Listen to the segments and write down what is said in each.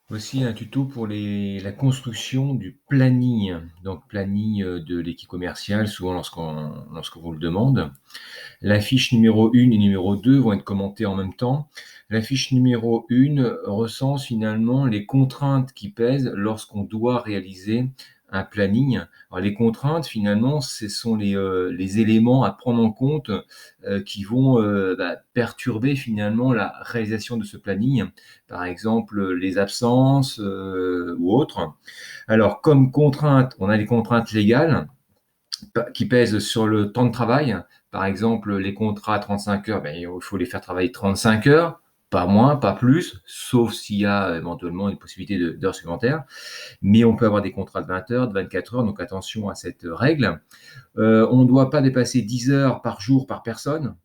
Voici un tuto pour la construction du planning. Donc planning de l'équipe commerciale, souvent lorsqu'on vous le demande. La fiche numéro 1 et numéro 2 vont être commentées en même temps. La fiche numéro 1 recense finalement les contraintes qui pèsent lorsqu'on doit réaliser un planning. Alors les contraintes, finalement, ce sont les éléments à prendre en compte qui vont perturber finalement la réalisation de ce planning. Par exemple, les absences ou autres. Alors, comme contrainte, on a les contraintes légales qui pèsent sur le temps de travail. Par exemple, les contrats à 35 heures, il faut les faire travailler 35 heures, pas moins, pas plus, sauf s'il y a éventuellement une possibilité d'heures supplémentaires. Mais on peut avoir des contrats de 20 heures, de 24 heures, donc attention à cette règle. On ne doit pas dépasser 10 heures par jour par personne.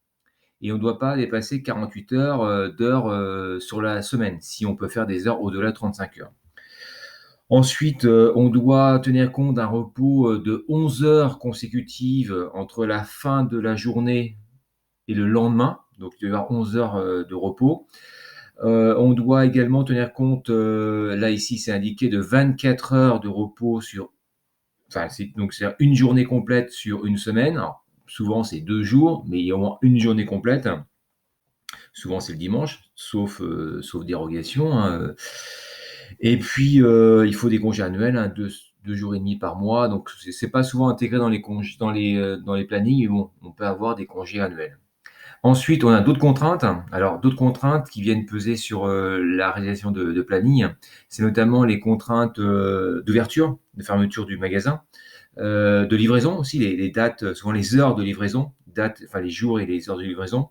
Et on ne doit pas dépasser 48 heures d'heures sur la semaine, si on peut faire des heures au-delà de 35 heures. Ensuite, on doit tenir compte d'un repos de 11 heures consécutives entre la fin de la journée et le lendemain. Donc, il doit y avoir 11 heures de repos. On doit également tenir compte, là ici c'est indiqué, de 24 heures de repos enfin, donc c'est une journée complète sur une semaine. Alors, souvent c'est 2 jours, mais il y a au moins une journée complète. Souvent c'est le dimanche, sauf dérogation, hein. Et puis il faut des congés annuels, hein, 2 jours et demi par mois. Donc c'est pas souvent intégré dans les congés, dans les plannings, mais bon, on peut avoir des congés annuels. Ensuite, on a d'autres contraintes. Alors, d'autres contraintes qui viennent peser sur la réalisation de planning, c'est notamment les contraintes d'ouverture, de fermeture du magasin, de livraison aussi, les dates, souvent les heures de livraison, enfin les jours et les heures de livraison.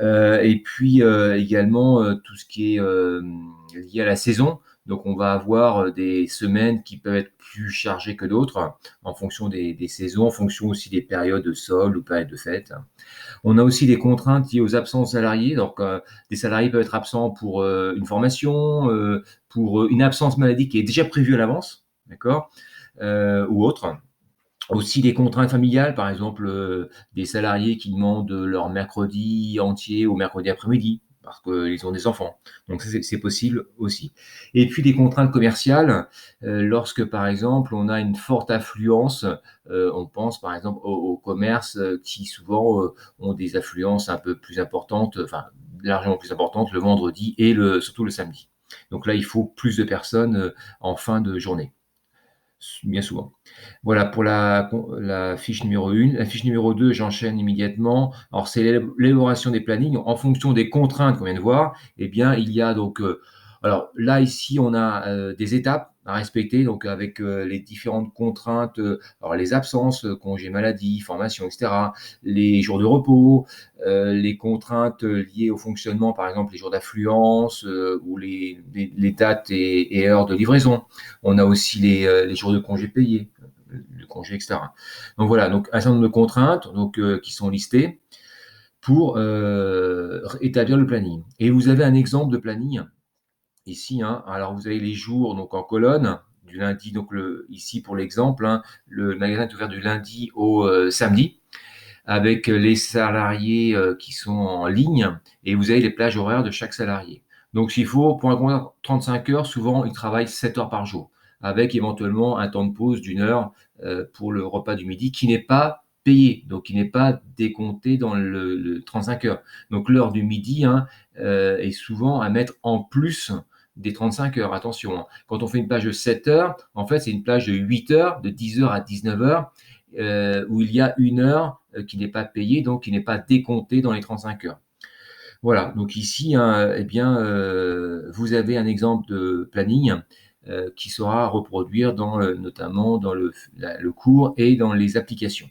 Et puis également tout ce qui est lié à la saison. Donc on va avoir des semaines qui peuvent être plus chargées que d'autres en fonction des saisons, en fonction aussi des périodes de soldes ou périodes de fête. On a aussi des contraintes liées aux absences salariées. Donc des salariés peuvent être absents pour une formation, pour une absence maladie qui est déjà prévue à l'avance, d'accord, ou autre. Aussi des contraintes familiales, par exemple, des salariés qui demandent leur mercredi entier au mercredi après-midi parce qu'ils ont des enfants. Donc ça, c'est possible aussi. Et puis des contraintes commerciales, lorsque, par exemple, on a une forte affluence, on pense, par exemple, aux commerces qui souvent ont des affluences un peu plus importantes, enfin largement plus importantes le vendredi et surtout le samedi. Donc là, il faut plus de personnes en fin de journée, bien souvent. Voilà pour la fiche numéro 1. La fiche numéro 2, j'enchaîne immédiatement. Alors, c'est l'élaboration des plannings en fonction des contraintes qu'on vient de voir. Eh bien, il y a donc, alors là, ici, on a des étapes à respecter, donc avec les différentes contraintes, alors les absences, congés maladie, formation, etc., les jours de repos, les contraintes liées au fonctionnement, par exemple les jours d'affluence ou les dates et heures de livraison. On a aussi les jours de congés payés, de congés, etc. Donc voilà, donc un certain nombre de contraintes donc, qui sont listées pour établir le planning. Et vous avez un exemple de planning ici, hein. Alors vous avez les jours donc en colonne, du lundi, donc ici pour l'exemple, hein, le magasin est ouvert du lundi au samedi, avec les salariés qui sont en ligne, et vous avez les plages horaires de chaque salarié. Donc s'il faut, pour un contrat 35 heures, souvent ils travaillent 7 heures par jour, avec éventuellement un temps de pause d'une heure pour le repas du midi qui n'est pas payé, donc qui n'est pas décompté dans le 35 heures. Donc l'heure du midi, hein, est souvent à mettre en plus des 35 heures. Attention, hein. Quand on fait une plage de 7 heures, en fait c'est une plage de 8 heures, de 10 heures à 19 heures, où il y a une heure qui n'est pas payée, donc qui n'est pas décomptée dans les 35 heures. Voilà, donc ici, hein, eh bien, vous avez un exemple de planning qui sera à reproduire notamment dans le cours et dans les applications.